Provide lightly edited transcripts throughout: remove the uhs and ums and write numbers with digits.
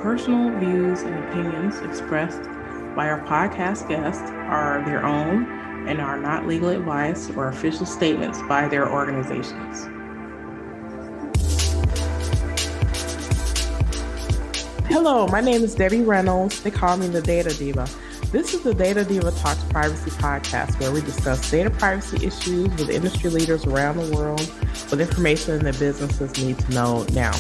personal views and opinions expressed by our podcast guests are their own and are not legal advice or official statements by their organizations. Hello, my name is Debbie Reynolds. They call me the Data Diva. This is the Data Diva Talks Privacy Podcast, where we discuss data privacy issues with industry leaders around the world with information that businesses need to know now.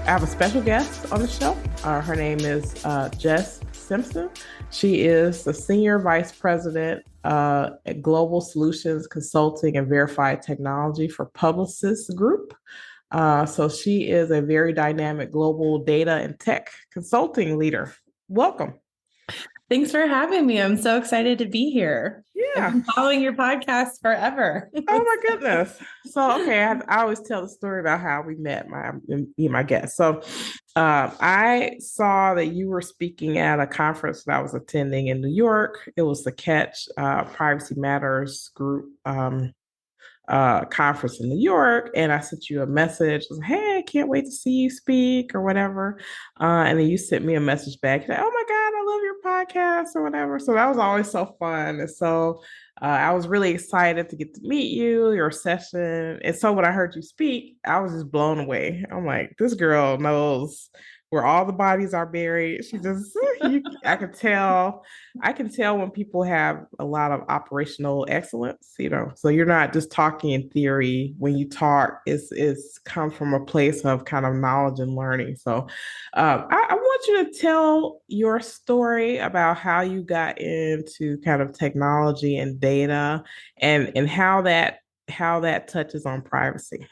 I have a special guest on the show. Her name is Jess Simpson. She is the Senior Vice President at Global Solutions Consulting and Verified Technology for Publicis Groupe. So she is a very dynamic global data and tech consulting leader. Welcome. Thanks for having me. I'm so excited to be here. Yeah. I've been following your podcast forever. Oh my goodness. So, okay. I always tell the story about how we met my guest. So I saw that you were speaking at a conference that I was attending in New York. It was the Catch Privacy Matters group conference in New York, and I sent you a message. I was like, hey, I can't wait to see you speak or whatever. And then you sent me a message back. Like, oh my God, I love your podcast or whatever. So that was always so fun. And so I was really excited to get to meet you, your session. And so when I heard you speak, I was just blown away. I'm like, this girl knows where all the bodies are buried. She just, I can tell when people have a lot of operational excellence, so you're not just talking in theory. When you talk, it's come from a place of kind of knowledge and learning. So I want you to tell your story about how you got into kind of technology and data and how that touches on privacy.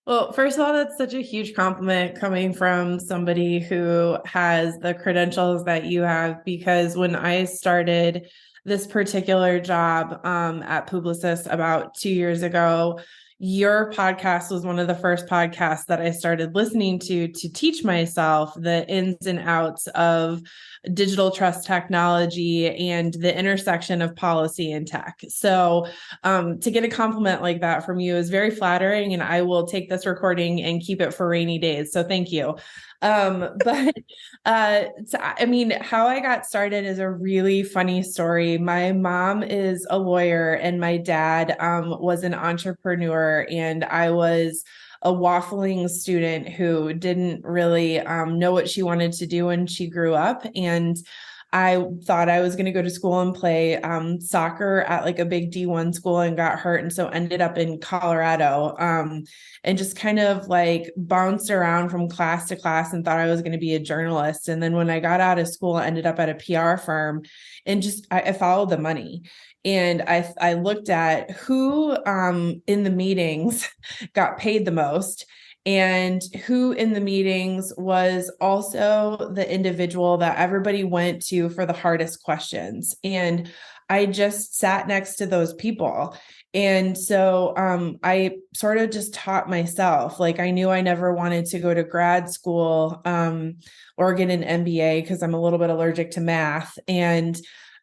Well, first of all, that's such a huge compliment coming from somebody who has the credentials that you have, because when I started this particular job at Publicis about 2 years ago, your podcast was one of the first podcasts that I started listening to teach myself the ins and outs of digital trust technology and the intersection of policy and tech. So to get a compliment like that from you is very flattering, and I will take this recording and keep it for rainy days. So thank you. How I got started is a really funny story. My mom is a lawyer and my dad was an entrepreneur, and I was a waffling student who didn't really know what she wanted to do when she grew up. And I thought I was going to go to school and play soccer at like a big D1 school, and got hurt. And so ended up in Colorado and just kind of like bounced around from class to class and thought I was going to be a journalist. And then when I got out of school, I ended up at a PR firm, and just I followed the money. And I looked at who in the meetings got paid the most, and who in the meetings was also the individual that everybody went to for the hardest questions. And I just sat next to those people. And so I sort of just taught myself. Like, I knew I never wanted to go to grad school or get an MBA because I'm a little bit allergic to math. And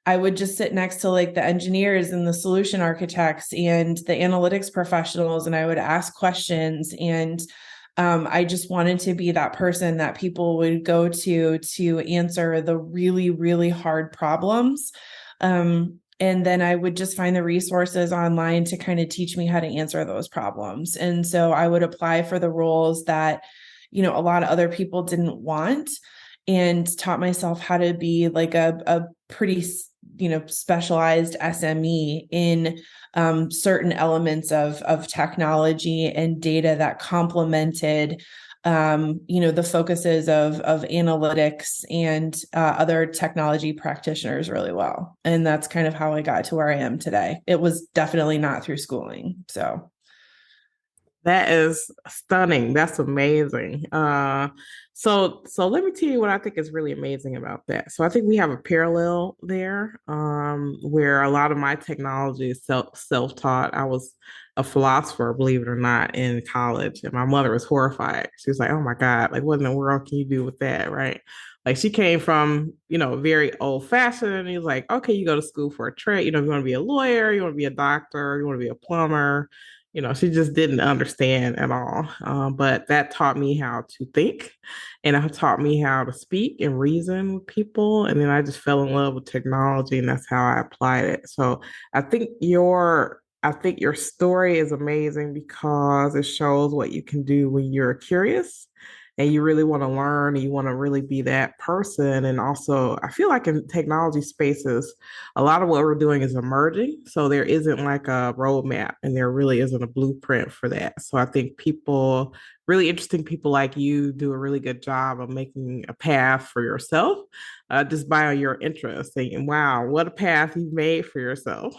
I would just sit next to like the engineers and the solution architects and the analytics professionals, and I would ask questions. And I just wanted to be that person that people would go to answer the really, really hard problems. And then I would just find the resources online to kind of teach me how to answer those problems. And so I would apply for the roles that, a lot of other people didn't want, and taught myself how to be like a pretty specialized SME in certain elements of technology and data that complemented the focuses of analytics and other technology practitioners really well. And that's kind of how I got to where I am today. It was definitely not through schooling. So that is stunning. That's amazing. So let me tell you what I think is really amazing about that. So I think we have a parallel there, where a lot of my technology is self-taught. I was a philosopher, believe it or not, in college, and my mother was horrified. She was like, "Oh my God, like what in the world can you do with that?" Right? Like, she came from, very old-fashioned, and he was like, "Okay, you go to school for a trade. You want to be a lawyer, you want to be a doctor, you want to be a plumber." she just didn't understand at all. But that taught me how to think, and it taught me how to speak and reason with people. And then I just fell in love with technology, and that's how I applied it. So I think your story is amazing because it shows what you can do when you're curious and you really want to learn and you want to really be that person. And also, I feel like in technology spaces, a lot of what we're doing is emerging. So there isn't like a roadmap and there really isn't a blueprint for that. So I think really interesting people like you do a really good job of making a path for yourself just by your interest. And wow, what a path you've made for yourself.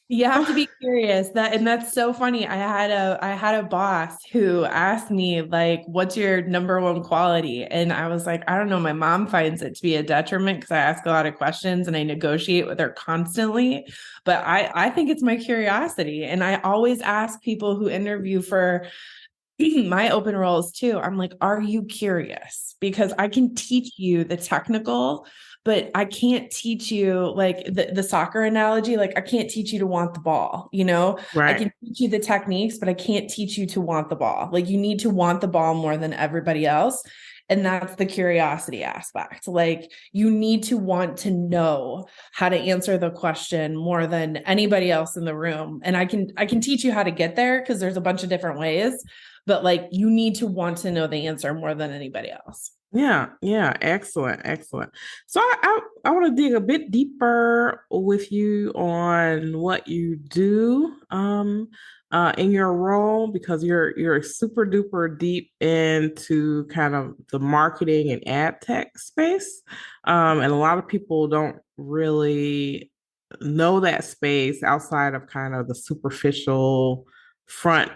You have to be curious. And that's so funny. I had a boss who asked me, like, what's your number one quality? And I was like, I don't know. My mom finds it to be a detriment because I ask a lot of questions and I negotiate with her constantly. But I think it's my curiosity. And I always ask people who interview for my open roles too. I'm like, are you curious? Because I can teach you the technical, but I can't teach you like the soccer analogy. Like I can't teach you to want the ball, I can Right. teach you the techniques, but I can't teach you to want the ball. Like you need to want the ball more than everybody else. And that's the curiosity aspect. Like you need to want to know how to answer the question more than anybody else in the room. And I can teach you how to get there because there's a bunch of different ways, but like you need to want to know the answer more than anybody else. Yeah, yeah, excellent, excellent. So I want to dig a bit deeper with you on what you do in your role because you're super duper deep into kind of the marketing and ad tech space. And a lot of people don't really know that space outside of kind of the superficial front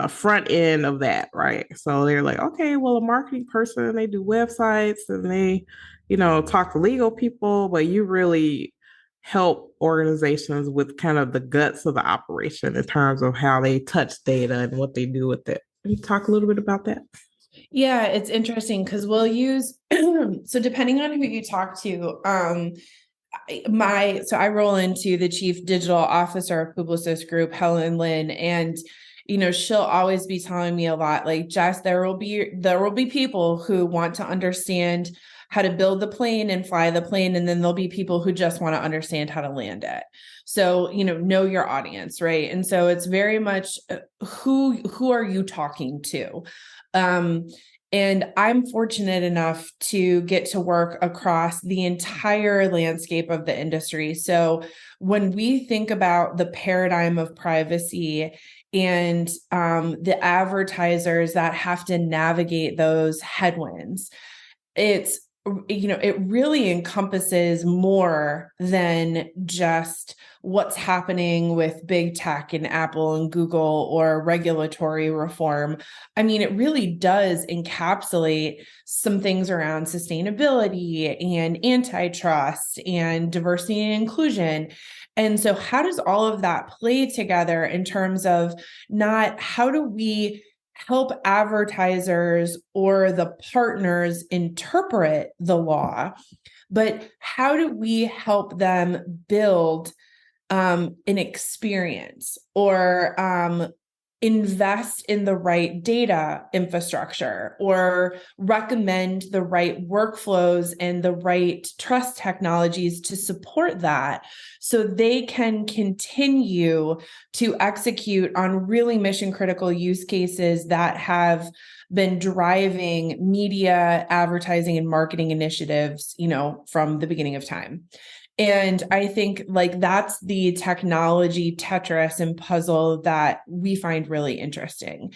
front end of that, right? So they're like, okay, well, a marketing person, they do websites and they, talk to legal people, but you really help organizations with kind of the guts of the operation in terms of how they touch data and what they do with it. Can you talk a little bit about that? Yeah, it's interesting because we'll use so depending on who you talk to, I roll into the chief digital officer of Publicis Groupe, Helen Lynn, and she'll always be telling me a lot like, Jess, there will be people who want to understand how to build the plane and fly the plane, and then there'll be people who just want to understand how to land it. So know your audience, right? And so it's very much who are you talking to? And I'm fortunate enough to get to work across the entire landscape of the industry. So when we think about the paradigm of privacy and the advertisers that have to navigate those headwinds, it really encompasses more than just what's happening with big tech and Apple and Google or regulatory reform. I mean, it really does encapsulate some things around sustainability and antitrust and diversity and inclusion. And so how does all of that play together in terms of not how do we help advertisers or the partners interpret the law, but how do we help them build an experience or invest in the right data infrastructure or recommend the right workflows and the right trust technologies to support that so they can continue to execute on really mission critical use cases that have been driving media, advertising, and marketing initiatives, from the beginning of time. And I think like that's the technology Tetris and puzzle that we find really interesting.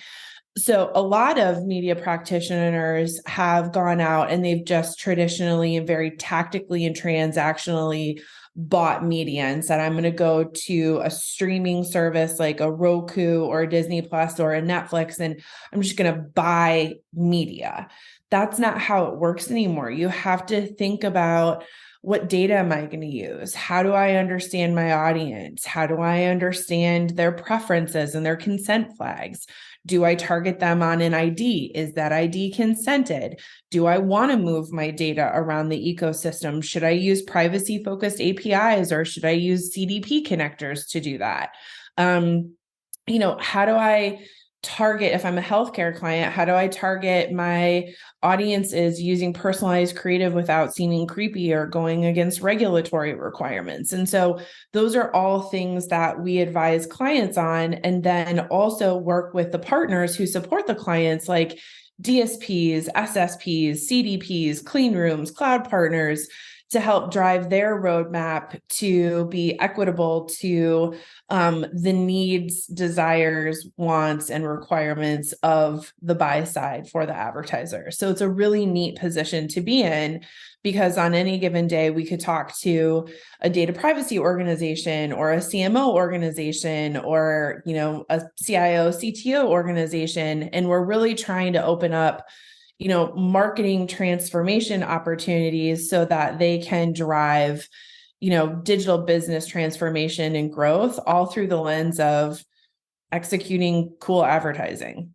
So a lot of media practitioners have gone out and they've just traditionally and very tactically and transactionally bought media and said, I'm going to go to a streaming service like a Roku or a Disney Plus or a Netflix, and I'm just going to buy media. That's not how it works anymore. You have to think about, what data am I going to use? How do I understand my audience? How do I understand their preferences and their consent flags? Do I target them on an ID? Is that ID consented? Do I want to move my data around the ecosystem? Should I use privacy-focused APIs or should I use CDP connectors to do that? How do I target, if I'm a healthcare client, how do I target my audiences using personalized creative without seeming creepy or going against regulatory requirements? And so those are all things that we advise clients on, and then also work with the partners who support the clients, like DSPs, SSPs, CDPs, clean rooms, cloud partners, to help drive their roadmap to be equitable to the needs, desires, wants, and requirements of the buy side for the advertiser. So it's a really neat position to be in, because on any given day, we could talk to a data privacy organization or a CMO organization or, a CIO, CTO organization, and we're really trying to open up marketing transformation opportunities so that they can drive, digital business transformation and growth, all through the lens of executing cool advertising.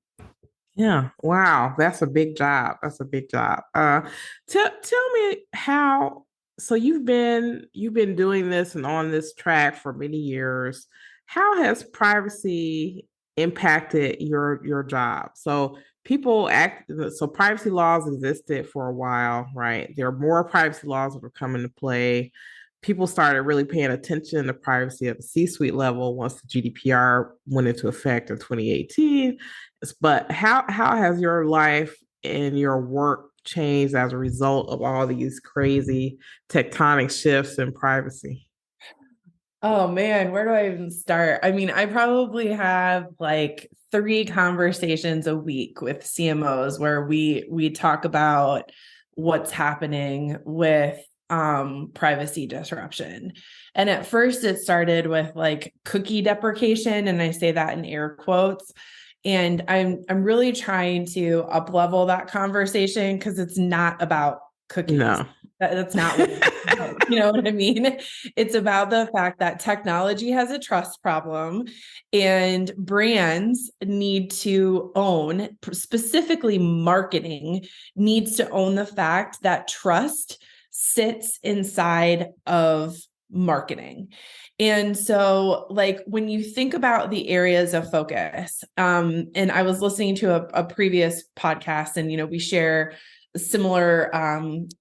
Yeah. Wow. That's a big job. That's a big job. Tell me how, so you've been doing this and on this track for many years. How has privacy impacted your job? So privacy laws existed for a while, right? There are more privacy laws that were coming into play. People started really paying attention to privacy at the C-suite level once the GDPR went into effect in 2018. But how has your life and your work changed as a result of all these crazy tectonic shifts in privacy? Oh man, where do I even start? I mean, I probably have like 3 conversations a week with CMOs where we talk about what's happening with privacy disruption. And at first it started with like cookie deprecation, and I say that in air quotes. And I'm really trying to up level that conversation, because it's not about cookies. No. That's not what it's about. You know what I mean? It's about the fact that technology has a trust problem, and brands need to own, specifically marketing needs to own the fact that trust sits inside of marketing. And so, like, when you think about the areas of focus, and I was listening to a previous podcast, and, we share similar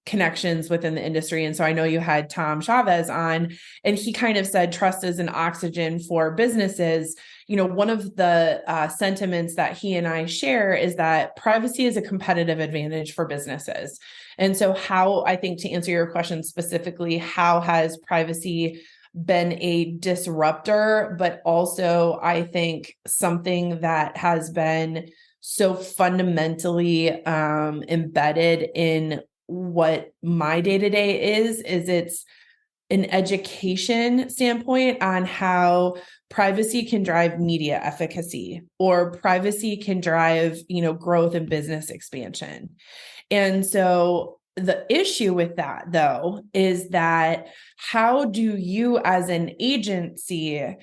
connections within the industry. And so I know you had Tom Chavez on, and he kind of said trust is an oxygen for businesses. One of the sentiments that he and I share is that privacy is a competitive advantage for businesses. And so how, I think, to answer your question specifically, how has privacy been a disruptor, but also I think something that has been so fundamentally embedded in what my day-to-day is it's an education standpoint on how privacy can drive media efficacy, or privacy can drive, growth and business expansion. And so the issue with that, though, is that how do you as an agency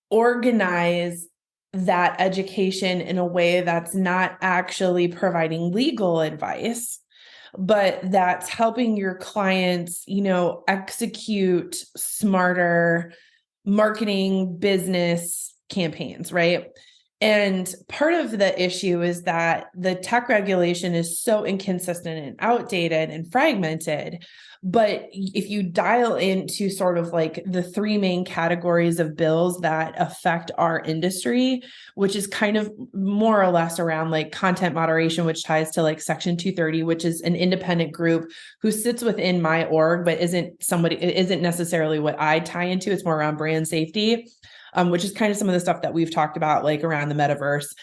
organize that education in a way that's not actually providing legal advice, but that's helping your clients, execute smarter marketing business campaigns, right? And part of the issue is that the tech regulation is so inconsistent and outdated and fragmented. But if you dial into sort of like the 3 main categories of bills that affect our industry, which is kind of more or less around like content moderation, which ties to like Section 230, which is an independent group who sits within my org, but isn't necessarily what I tie into. It's more around brand safety, which is kind of some of the stuff that we've talked about, like around the metaverse.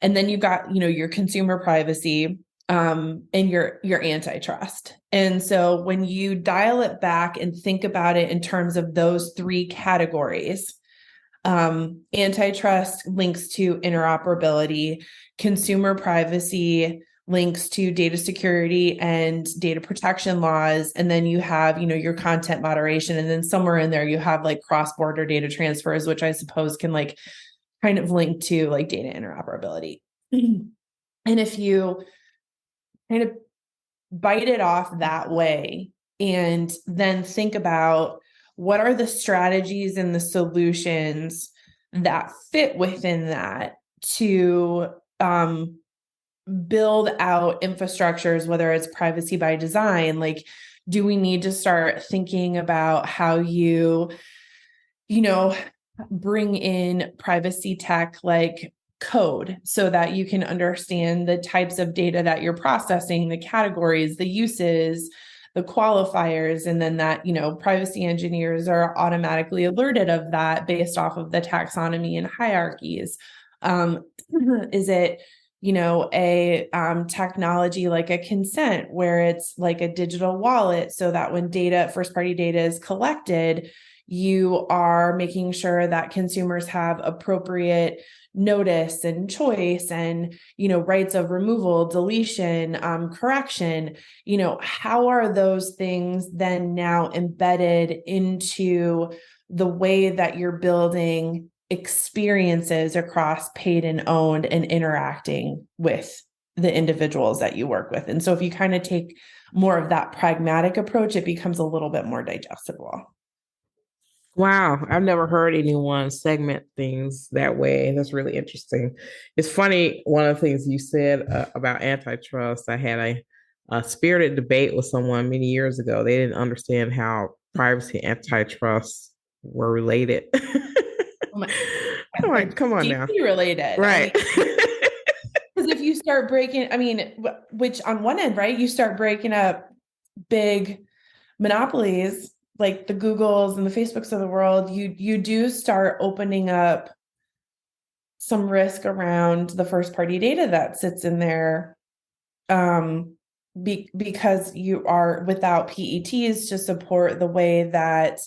And then you've got, your consumer privacy, and your antitrust. And so when you dial it back and think about it in terms of those 3 categories, antitrust links to interoperability, consumer privacy links to data security and data protection laws. And then you have, your content moderation. And then somewhere in there, you have like cross-border data transfers, which I suppose can like kind of link to like data interoperability. And if you kind of bite it off that way, and then think about what are the strategies and the solutions that fit within that to build out infrastructures, whether it's privacy by design? Like, do we need to start thinking about how you bring in privacy tech like code so that you can understand the types of data that you're processing, the categories, the uses, the qualifiers, and then that, privacy engineers are automatically alerted of that based off of the taxonomy and hierarchies. Is it, a technology like a consent where it's like a digital wallet so that when first party data is collected, you are making sure that consumers have appropriate notice and choice and, rights of removal, deletion, correction. How are those things then now embedded into the way that you're building experiences across paid and owned and interacting with the individuals that you work with? And so if you kind of take more of that pragmatic approach, it becomes a little bit more digestible. Wow, I've never heard anyone segment things that way. That's really interesting. It's funny, one of the things you said about antitrust, I had a spirited debate with someone many years ago. They didn't understand how privacy and antitrust were related. I'm like, come on now. Related. Right. Because if you start breaking, which on one end, right, you start breaking up big monopolies like the Googles and the Facebooks of the world, you do start opening up some risk around the first party data that sits in there, because you are without PETs to support the way that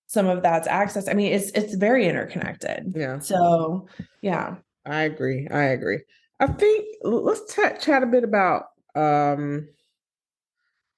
some of that's accessed. It's very interconnected. Yeah. So, yeah. I agree. I think let's chat a bit about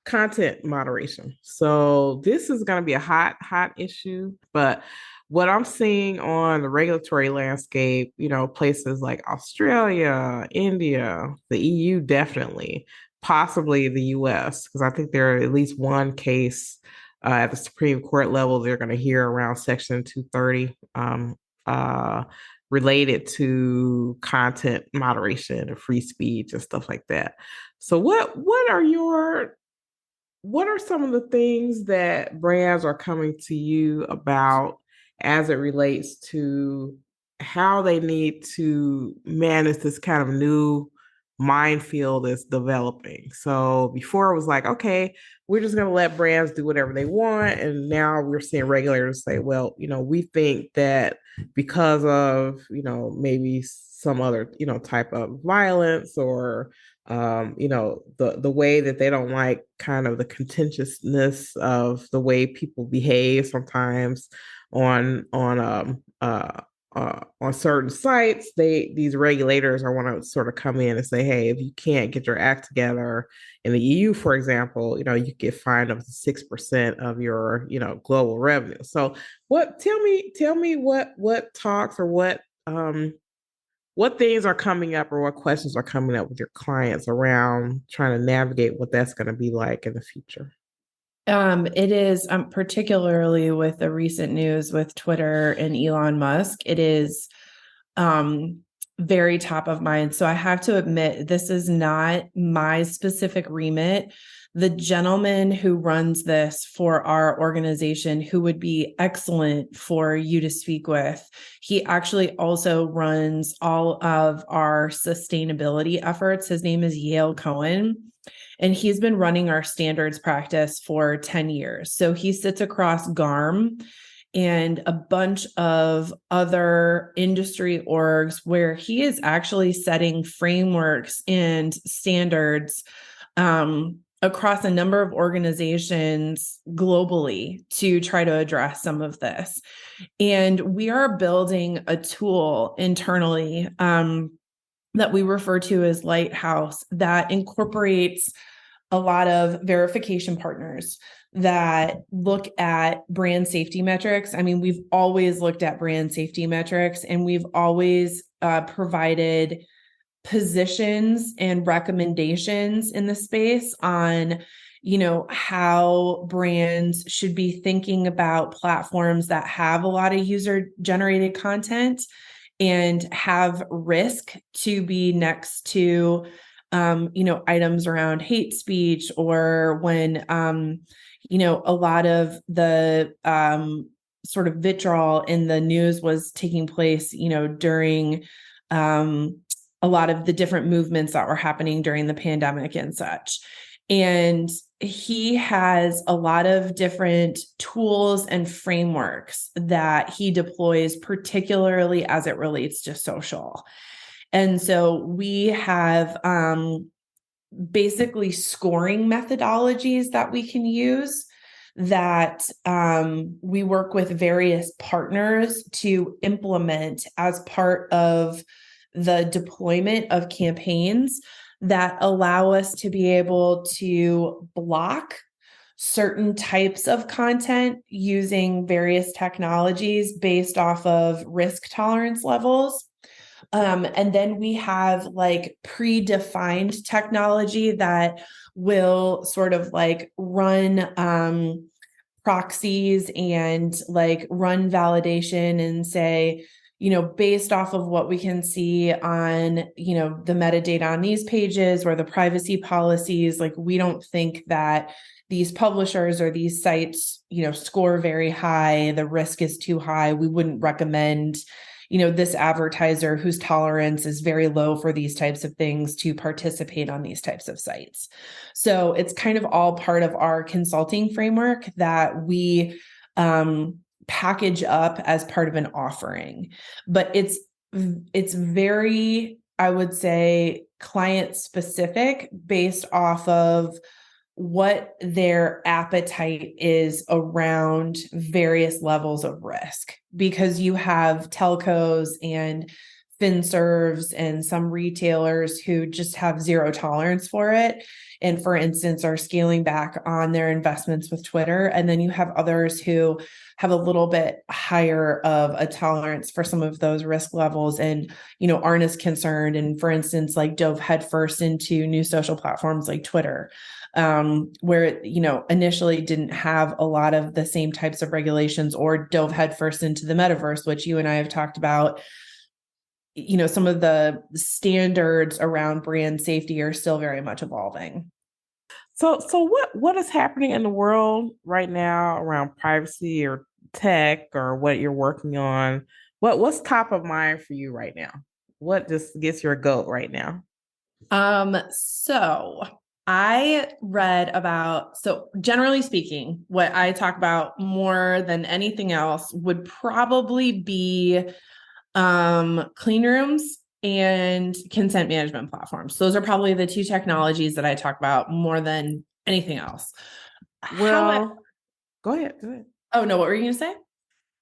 content moderation. So this is going to be a hot issue, but what I'm seeing on the regulatory landscape, places like Australia, India, the EU, definitely, possibly the US, because I think there are at least one case at the Supreme Court level they're going to hear around Section 230 related to content moderation and free speech and stuff like that. So what are some of the things that brands are coming to you about as it relates to how they need to manage this kind of new minefield that's developing? So before it was like, okay, we're just going to let brands do whatever they want. And now we're seeing regulators say, well, we think that because of, maybe some other, type of violence or the way that they don't like kind of the contentiousness of the way people behave sometimes on certain sites, these regulators are want to sort of come in and say, hey, if you can't get your act together in the EU, for example, you get fined up to 6% of your global revenue. So tell me what talks or what things are coming up or what questions are coming up with your clients around trying to navigate what that's going to be like in the future? It is particularly with the recent news with Twitter and Elon Musk, it is very top of mind. So I have to admit, this is not my specific remit. The gentleman who runs this for our organization, who would be excellent for you to speak with, he actually also runs all of our sustainability efforts. His name is Yale Cohen. And he's been running our standards practice for 10 years. So he sits across GARM and a bunch of other industry orgs where he is actually setting frameworks and standards across a number of organizations globally to try to address some of this. And we are building a tool internally that we refer to as Lighthouse that incorporates a lot of verification partners that look at brand safety metrics. We've always looked at brand safety metrics, and we've always provided positions and recommendations in the space on, how brands should be thinking about platforms that have a lot of user generated content and have risk to be next to, items around hate speech, or when, a lot of the sort of vitriol in the news was taking place, during a lot of the different movements that were happening during the pandemic and such. And he has a lot of different tools and frameworks that he deploys, particularly as it relates to social. And so we have basically scoring methodologies that we can use that we work with various partners to implement as part of the deployment of campaigns that allow us to be able to block certain types of content using various technologies based off of risk tolerance levels. And then we have like predefined technology that will sort of like run proxies and like run validation and say, based off of what we can see on, the metadata on these pages or the privacy policies, like we don't think that these publishers or these sites, score very high. The risk is too high. We wouldn't recommend, this advertiser whose tolerance is very low for these types of things to participate on these types of sites. So it's kind of all part of our consulting framework that we package up as part of an offering. But it's very, I would say, client specific based off of what their appetite is around various levels of risk, because you have telcos and finserves and some retailers who just have zero tolerance for it. And for instance, are scaling back on their investments with Twitter. And then you have others who have a little bit higher of a tolerance for some of those risk levels and, aren't as concerned. And for instance, like dove headfirst into new social platforms like Twitter, where it, initially didn't have a lot of the same types of regulations, or dove headfirst into the metaverse, which you and I have talked about. Some of the standards around brand safety are still very much evolving. So what is happening in the world right now around privacy or tech or what you're working on? What's top of mind for you right now? What just gets your goat right now? So I read about, so generally speaking, what I talk about more than anything else would probably be clean rooms and consent management platforms. Those are probably the two technologies that I talk about more than anything else. Well, go ahead. Oh no, what were you going to say?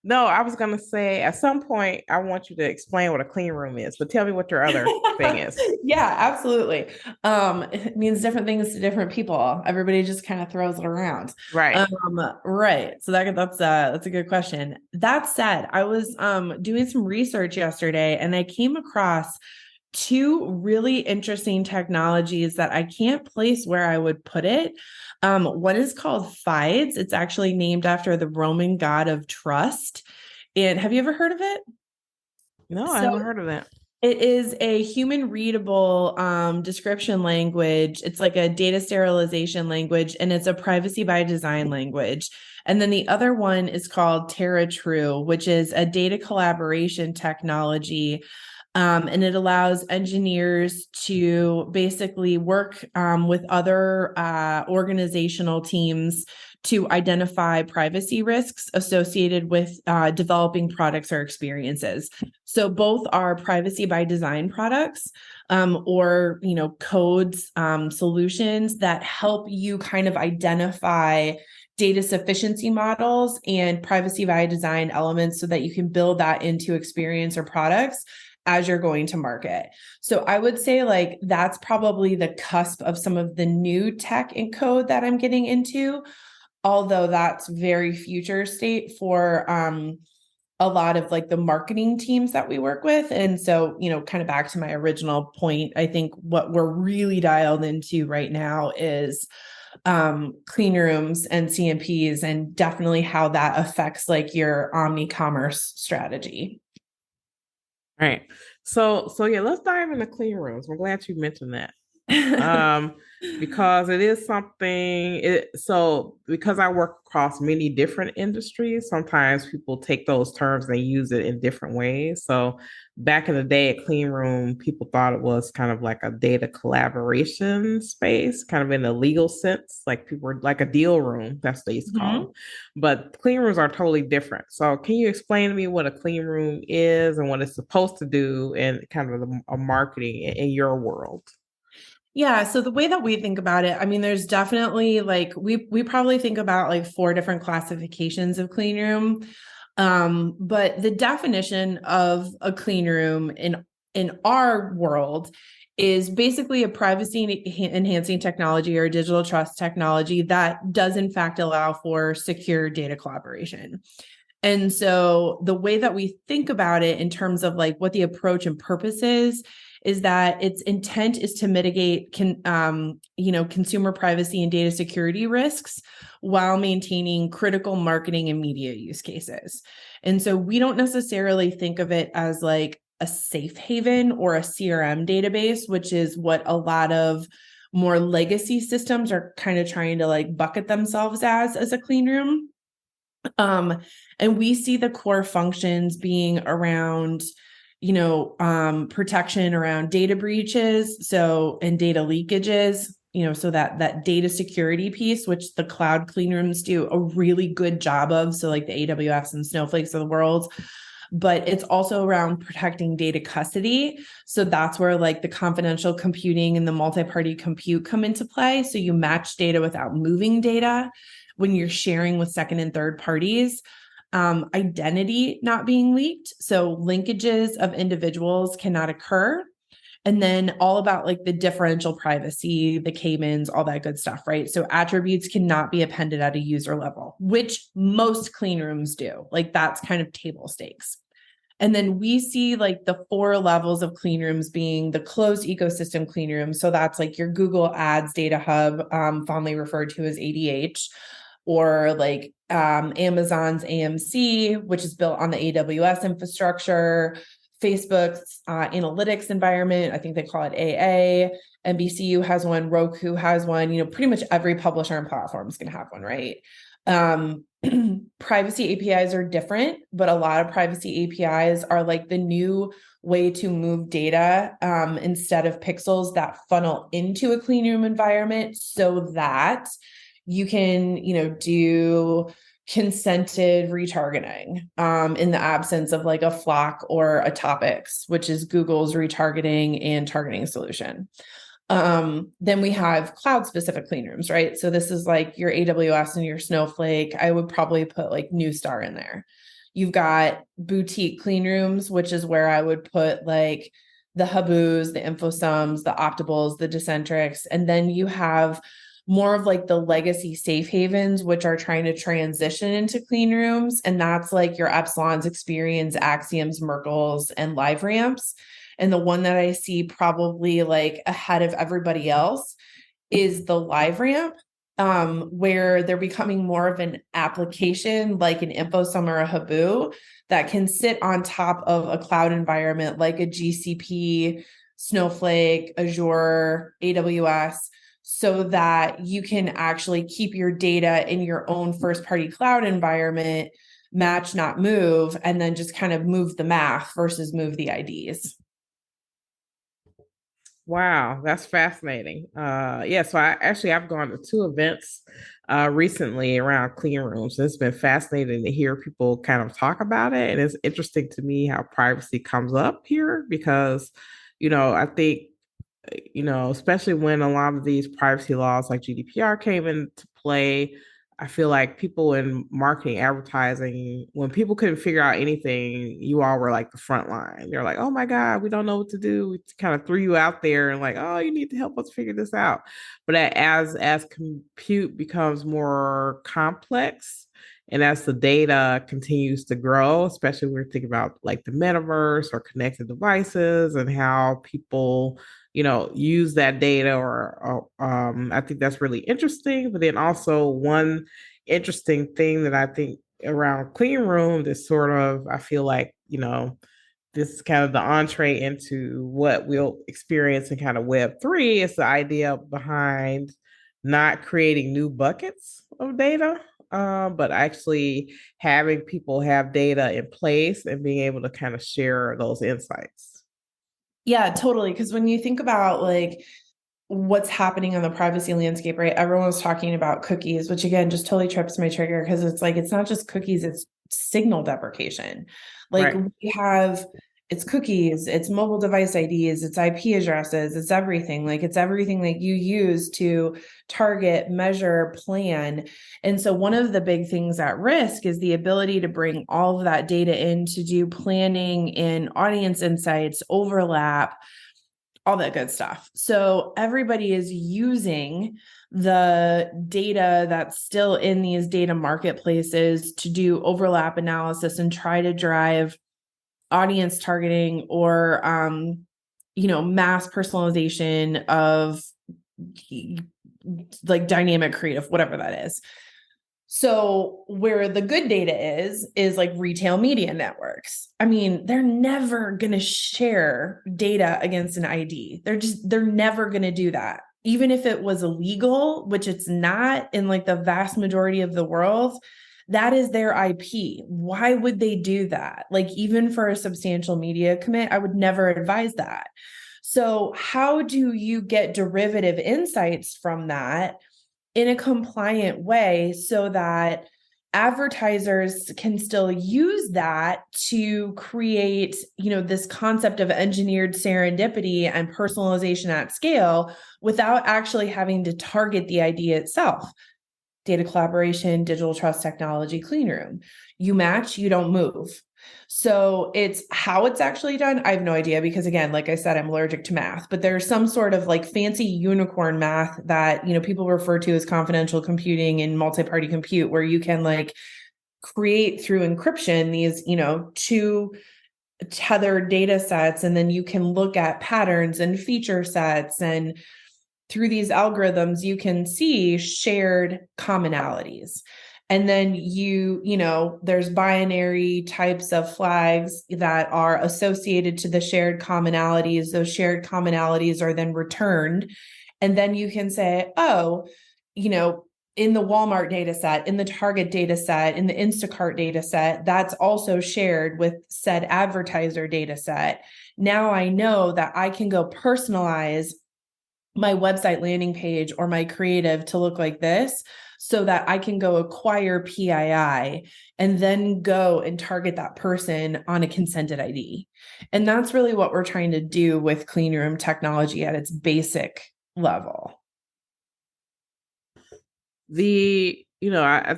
No, I was going to say at some point, I want you to explain what a clean room is, but tell me what your other thing is. Yeah, absolutely. It means different things to different people. Everybody just kind of throws it around. Right. Right. So that's a good question. That said, I was doing some research yesterday and I came across two really interesting technologies that I can't place where I would put it. One is called FIDES. It's actually named after the Roman god of trust. And have you ever heard of it? No, I haven't heard of that. It is a human readable description language. It's like a data sterilization language, and it's a privacy by design language. And then the other one is called TerraTrue, which is a data collaboration technology. And it allows engineers to basically work with other organizational teams to identify privacy risks associated with developing products or experiences. So both are privacy by design products or codes, solutions that help you kind of identify data sufficiency models and privacy by design elements so that you can build that into experience or products as you're going to market. So I would say like that's probably the cusp of some of the new tech and code that I'm getting into, although that's very future state for a lot of like the marketing teams that we work with. And so, kind of back to my original point, I think what we're really dialed into right now is clean rooms and CMPs, and definitely how that affects like your omni-commerce strategy. Right. So yeah, let's dive into clean rooms. I'm glad you mentioned that. um because it is something because I work across many different industries, sometimes people take those terms and they use it in different ways. So back in the day at clean room, people thought it was kind of like a data collaboration space, kind of in the legal sense, like people were like a deal room, that's what they used to call them. But clean rooms are totally different. So can you explain to me what a clean room is and what it's supposed to do and kind of a marketing in your world? Yeah, so the way that we think about it, I mean, there's definitely like we probably think about like four different classifications of clean room. But the definition of a clean room in our world is basically a privacy enhancing technology or digital trust technology that does in fact allow for secure data collaboration. And so the way that we think about it in terms of like what the approach and purpose is that its intent is to mitigate consumer privacy and data security risks while maintaining critical marketing and media use cases. And so we don't necessarily think of it as like a safe haven or a CRM database, which is what a lot of more legacy systems are kind of trying to like bucket themselves as a clean room. And we see the core functions being around, protection around data breaches, and data leakages, so that data security piece, which the cloud clean rooms do a really good job of. So like the AWS and Snowflakes of the world, but it's also around protecting data custody. So that's where like the confidential computing and the multi-party compute come into play. So you match data without moving data when you're sharing with second and third parties. Identity not being leaked. So linkages of individuals cannot occur. And then all about like the differential privacy, the Caymans, all that good stuff, right? So attributes cannot be appended at a user level, which most clean rooms do. Like that's kind of table stakes. And then we see like the four levels of clean rooms being the closed ecosystem clean room. So that's like your Google Ads data hub, fondly referred to as ADH, or like Amazon's AMC, which is built on the AWS infrastructure, Facebook's analytics environment. I think they call it AA. NBCU has one, Roku has one, pretty much every publisher and platform is going to have one, right? Privacy APIs are different, but a lot of privacy APIs are like the new way to move data instead of pixels that funnel into a clean room environment so that you can, do consented retargeting in the absence of like a Flock or a Topics, which is Google's retargeting and targeting solution. Then we have cloud specific clean rooms, right? So this is like your AWS and your Snowflake. I would probably put like Newstar in there. You've got boutique clean rooms, which is where I would put like the Haboos, the InfoSums, the Optables, the Decentrics. And then you have more of like the legacy safe havens, which are trying to transition into clean rooms. And that's like your Epsilons, Experians, Axioms, Merkles, and LiveRamps. And the one that I see probably like ahead of everybody else is the LiveRamp, where they're becoming more of an application like an InfoSum or a Haboo that can sit on top of a cloud environment like a GCP, Snowflake, Azure, AWS, so that you can actually keep your data in your own first-party cloud environment, match, not move, and then just kind of move the math versus move the IDs. Wow, that's fascinating. Yeah, so I've gone to two events recently around clean rooms. It's been fascinating to hear people kind of talk about it. And it's interesting to me how privacy comes up here because, I think especially when a lot of these privacy laws like GDPR came into play, I feel like people in marketing, advertising, when people couldn't figure out anything, you all were like the front line. They're like, oh my God, we don't know what to do. We kind of threw you out there and like, oh, you need to help us figure this out. But as compute becomes more complex, and as the data continues to grow, especially when we're thinking about like the metaverse or connected devices and how people use that data or I think that's really interesting. But then also one interesting thing that I think around clean room that sort of, I feel like, this is kind of the entree into what we'll experience in kind of Web3. It's the idea behind not creating new buckets of data, but actually having people have data in place and being able to kind of share those insights. Yeah, totally. Because when you think about like what's happening on the privacy landscape, right? Everyone was talking about cookies, which again just totally trips my trigger because it's like it's not just cookies, it's signal deprecation. Like Right. we have it's cookies, it's mobile device IDs, it's IP addresses, it's everything. Like it's everything that you use to target, measure, plan. And so one of the big things at risk is the ability to bring all of that data in to do planning and audience insights, overlap, all that good stuff. So everybody is using the data that's still in these data marketplaces to do overlap analysis and try to drive audience targeting or mass personalization of like dynamic creative, whatever that is. So where the good data is like retail media networks. I mean, they're never going to share data against an ID. They're never going to do that. Even if it was illegal, which it's not in like the vast majority of the world, that is their IP. Why would they do that? Like even for a substantial media commit, I would never advise that. So how do you get derivative insights from that in a compliant way so that advertisers can still use that to create, this concept of engineered serendipity and personalization at scale without actually having to target the idea itself? Data collaboration, digital trust technology, clean room. You match, you don't move. So it's how it's actually done. I have no idea because again, like I said, I'm allergic to math, but there's some sort of like fancy unicorn math that, people refer to as confidential computing and multi-party compute, where you can like create through encryption these, two tethered data sets. And then you can look at patterns and feature sets, and through these algorithms, you can see shared commonalities. And then there's binary types of flags that are associated to the shared commonalities. Those shared commonalities are then returned. And then you can say, oh, in the Walmart data set, in the Target data set, in the Instacart data set, that's also shared with said advertiser data set. Now I know that I can go personalize my website landing page or my creative to look like this so that I can go acquire PII and then go and target that person on a consented ID. And that's really what we're trying to do with clean room technology at its basic level. I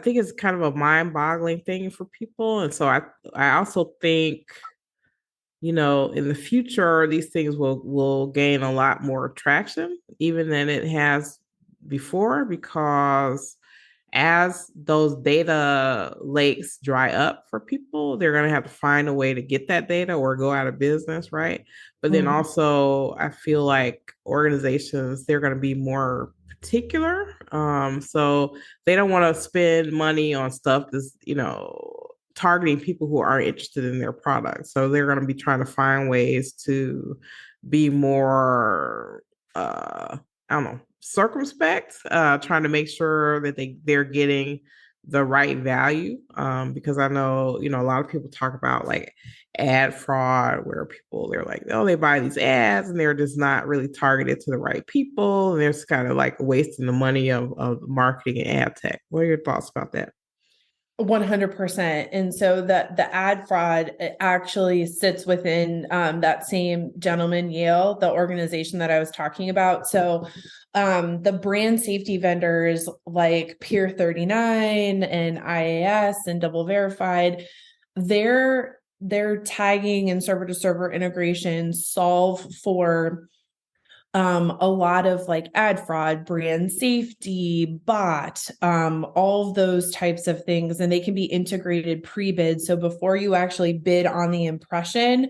think it's kind of a mind-boggling thing for people. And so I also think, in the future, these things will gain a lot more traction even than it has before, because as those data lakes dry up for people, they're going to have to find a way to get that data or go out of business, right? But then also, I feel like organizations, they're going to be more particular. So they don't want to spend money on stuff that's, targeting people who aren't interested in their product. So they're going to be trying to find ways to be more, I don't know, circumspect, trying to make sure that they're getting the right value. Because I know, a lot of people talk about like ad fraud, where they're like, oh, they buy these ads and they're just not really targeted to the right people. And there's kind of like wasting the money of marketing and ad tech. What are your thoughts about that? 100%. And so the ad fraud actually sits within that same gentleman, Yale, the organization that I was talking about. So the brand safety vendors like Peer 39 and IAS and Double Verified, their tagging and server to server integrations solve for a lot of like ad fraud, brand safety, bot, all of those types of things. And they can be integrated pre-bid. So before you actually bid on the impression,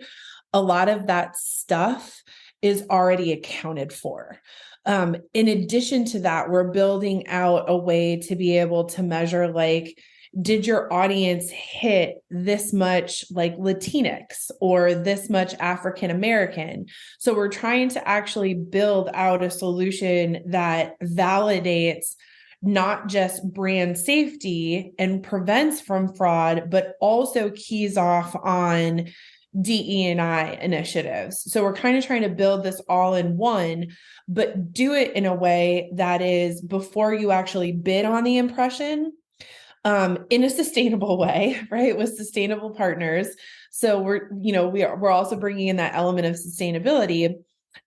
a lot of that stuff is already accounted for. In addition to that, we're building out a way to be able to measure, like, did your audience hit this much like Latinx or this much African American? So we're trying to actually build out a solution that validates not just brand safety and prevents from fraud, but also keys off on DE&I initiatives. So we're kind of trying to build this all in one, but do it in a way that is, before you actually bid on the impression, in a sustainable way, right? With sustainable partners. So we're also bringing in that element of sustainability.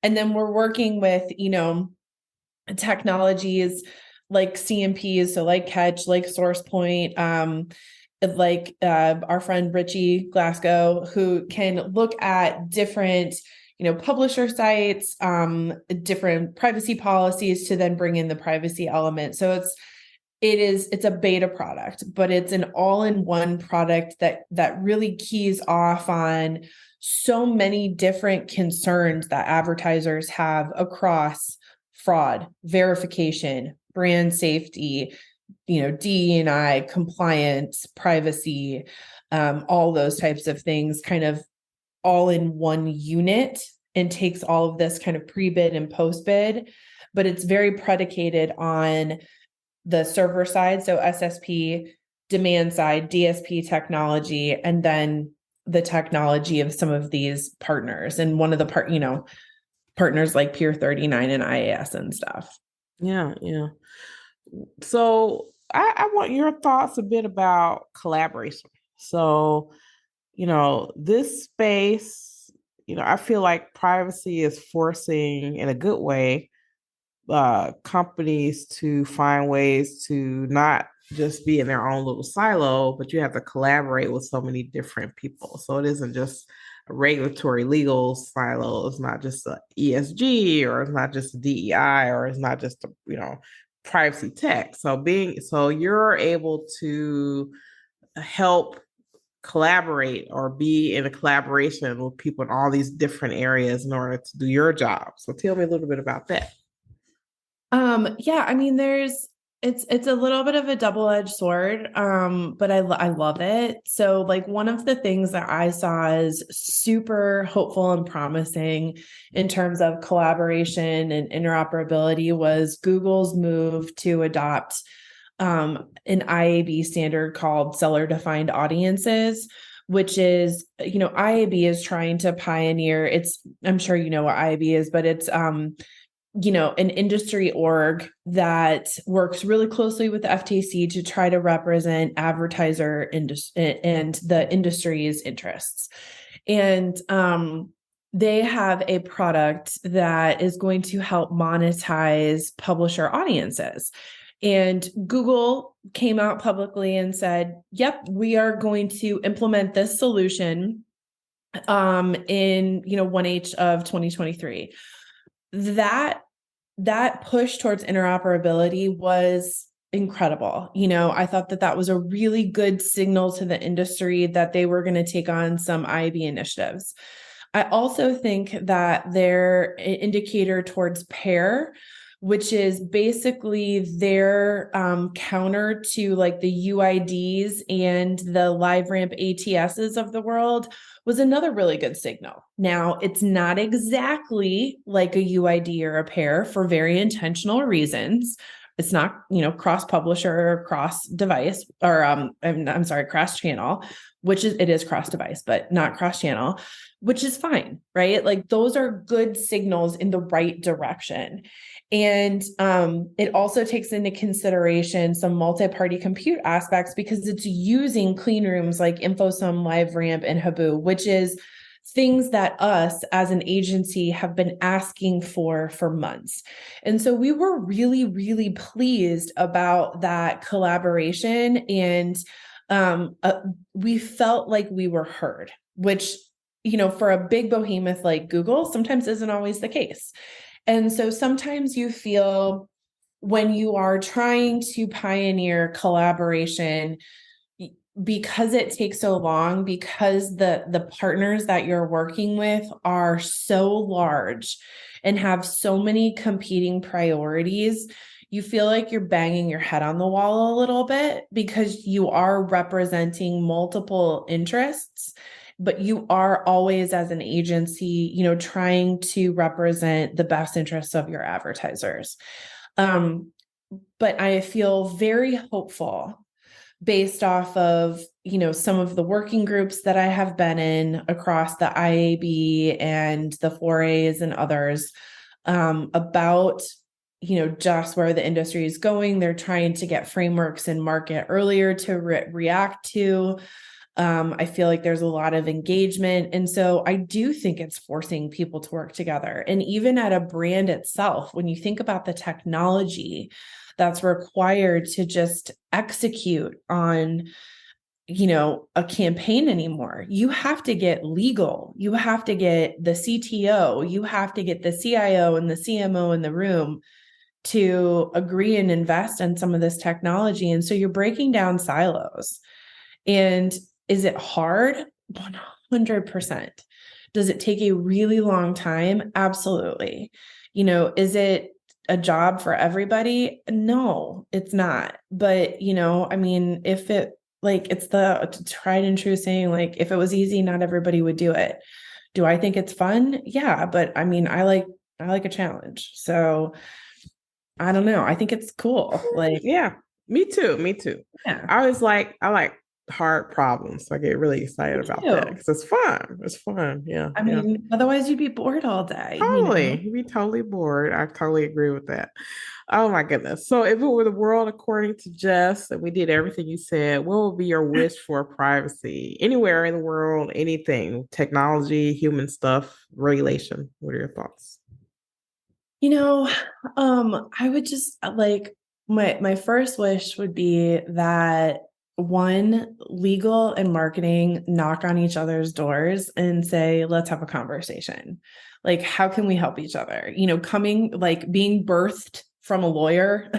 And then we're working with, technologies like CMPs, so like Catch, like SourcePoint, our friend Richie Glasgow, who can look at different, publisher sites, different privacy policies to then bring in the privacy element. So it's a beta product, but it's an all-in-one product that really keys off on so many different concerns that advertisers have across fraud, verification, brand safety, DE&I, compliance, privacy, all those types of things, kind of all in one unit, and takes all of this kind of pre-bid and post-bid, but it's very predicated on the server side, so SSP, demand side, DSP technology, and then the technology of some of these partners. And one of the partners like Peer 39 and IAS and stuff. Yeah, yeah. So I want your thoughts a bit about collaboration. So, this space, I feel like privacy is forcing, in a good way, companies to find ways to not just be in their own little silo, but you have to collaborate with so many different people. So it isn't just a regulatory legal silo. It's not just a ESG, or it's not just a DEI, or it's not just privacy tech. So you're able to help collaborate or be in a collaboration with people in all these different areas in order to do your job. So tell me a little bit about that. Yeah, I mean, it's a little bit of a double-edged sword, but I love it. So, like, one of the things that I saw as super hopeful and promising in terms of collaboration and interoperability was Google's move to adopt an IAB standard called seller-defined audiences, which is, IAB is trying to pioneer. I'm sure you know what IAB is, but it's an industry org that works really closely with the FTC to try to represent advertiser and the industry's interests. And they have a product that is going to help monetize publisher audiences. And Google came out publicly and said, yep, we are going to implement this solution in 1H of 2023. That push towards interoperability was incredible. I thought that was a really good signal to the industry that they were going to take on some IAB initiatives. I also think that their indicator towards PAIR, which is basically their counter to like the UIDs and the LiveRamp ATSs of the world, was another really good signal. Now, it's not exactly like a UID or a PAIR for very intentional reasons. It's not, cross-publisher or cross-device, or I'm sorry, cross-channel, it is cross-device, but not cross-channel, which is fine, right? Like, those are good signals in the right direction. And it also takes into consideration some multi-party compute aspects because it's using clean rooms like InfoSum, LiveRamp, and Habu, which is things that us as an agency have been asking for months. And so we were really, really pleased about that collaboration. And we felt like we were heard, which, for a big behemoth like Google, sometimes isn't always the case. And so sometimes you feel, when you are trying to pioneer collaboration, because it takes so long, because the partners that you're working with are so large and have so many competing priorities, you feel like you're banging your head on the wall a little bit because you are representing multiple interests, but you are always, as an agency, trying to represent the best interests of your advertisers. But I feel very hopeful based off of, some of the working groups that I have been in across the IAB and the 4As and others, about, just where the industry is going. They're trying to get frameworks in market earlier to react to. I feel like there's a lot of engagement. And so I do think it's forcing people to work together. And even at a brand itself, when you think about the technology that's required to just execute on, a campaign anymore, you have to get legal, you have to get the CTO, you have to get the CIO and the CMO in the room to agree and invest in some of this technology. And so you're breaking down silos. And is it hard? 100%. Does it take a really long time? Absolutely. Is it a job for everybody? No, it's not. But, if it, like, it's the tried and true saying, like, if it was easy, not everybody would do it. Do I think it's fun? Yeah. But I like a challenge. So I don't know. I think it's cool. Like, Yeah, me too. Me too. yeah, I like hard problems. So I get really excited me about that too. because it's fun. It's fun. Yeah, yeah. Otherwise you'd be bored all day, Totally. You'd be totally bored. I totally agree with that. Oh my goodness. So if it were the world according to Jess and we did everything you said, what would be your wish for privacy? Anywhere in the world, anything, technology, human stuff, regulation. What are your thoughts? I would just like my first wish would be that one, legal and marketing knock on each other's doors and say, let's have a conversation. Like, how can we help each other? Coming, like, being birthed from a lawyer,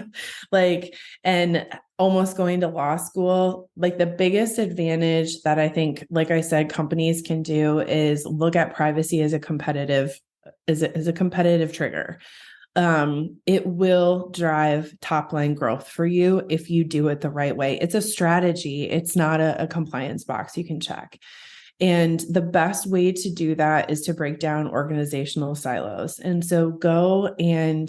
like, and almost going to law school, like, the biggest advantage that I think, like I said, companies can do is look at privacy as a competitive trigger. It will drive top line growth for you if you do it the right way. It's a strategy. It's not a compliance box you can check. And the best way to do that is to break down organizational silos. And so go and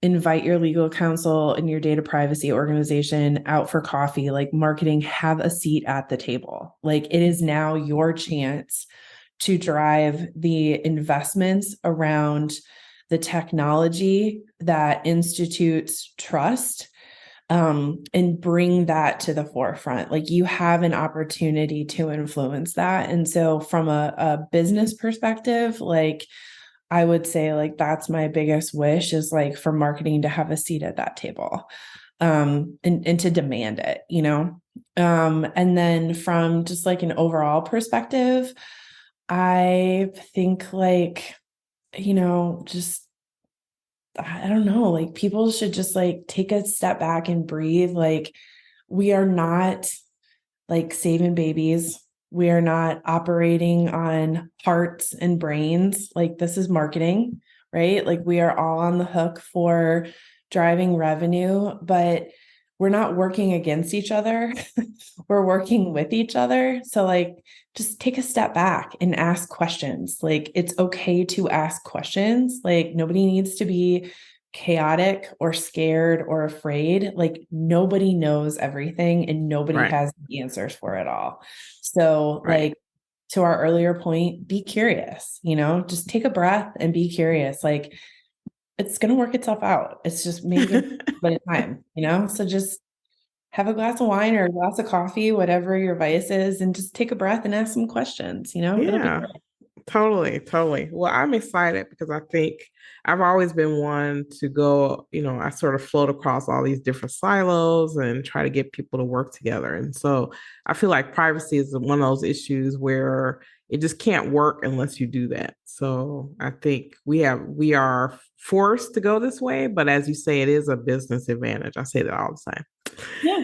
invite your legal counsel and your data privacy organization out for coffee, like marketing, have a seat at the table. Like, it is now your chance to drive the investments around the technology that institutes trust, and bring that to the forefront. Like, you have an opportunity to influence that. And so from a business perspective, like, I would say, like, that's my biggest wish, is like for marketing to have a seat at that table, and to demand it, and then from just like an overall perspective, I think, like, just, I don't know, like, people should just like take a step back and breathe. Like, we are not like saving babies. We are not operating on hearts and brains. Like, this is marketing, right? Like, we are all on the hook for driving revenue, but we're not working against each other. We're working with each other. So, like, just take a step back and ask questions. Like, it's okay to ask questions. Like, nobody needs to be chaotic or scared or afraid. Like, nobody knows everything and nobody Right. has the answers for it all. So, Right. like, to our earlier point, be curious, just take a breath and be curious. Like, it's going to work itself out. It's just maybe a bit of time, so just have a glass of wine or a glass of coffee, whatever your vice is, and just take a breath and ask some questions, it'll be Yeah. great. Totally, totally. Well, I'm excited because I think I've always been one to go, I sort of float across all these different silos and try to get people to work together. And so I feel like privacy is one of those issues where it just can't work unless you do that. So I think we are forced to go this way, but as you say, it is a business advantage. I say that all the time. Yeah.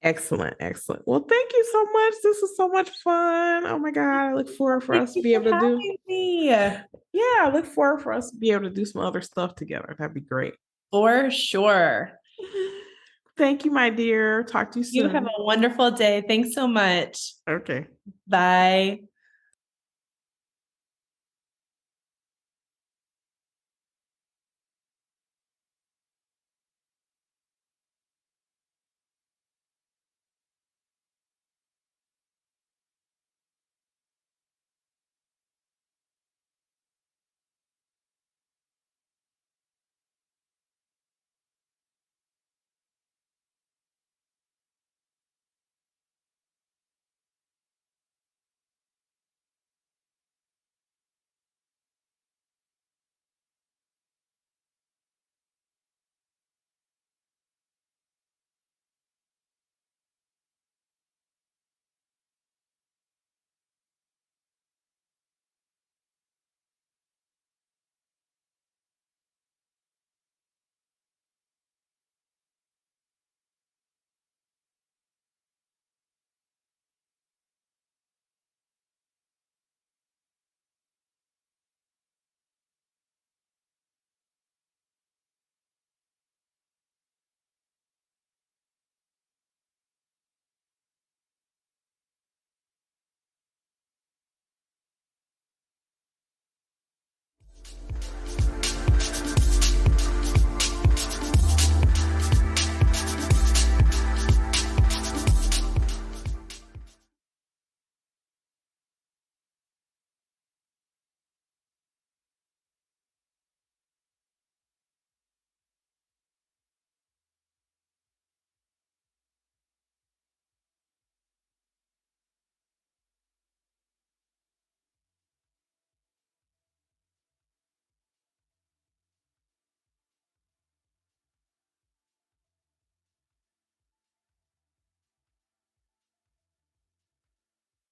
Excellent, excellent. Well, thank you so much. This is so much fun. Oh my God. I look forward for Thank us to you be for able to do. having me. Yeah, I look forward for us to be able to do some other stuff together. That'd be great. For sure. Thank you, my dear. Talk to you You have soon. a wonderful day. Thanks so much. Okay. Bye.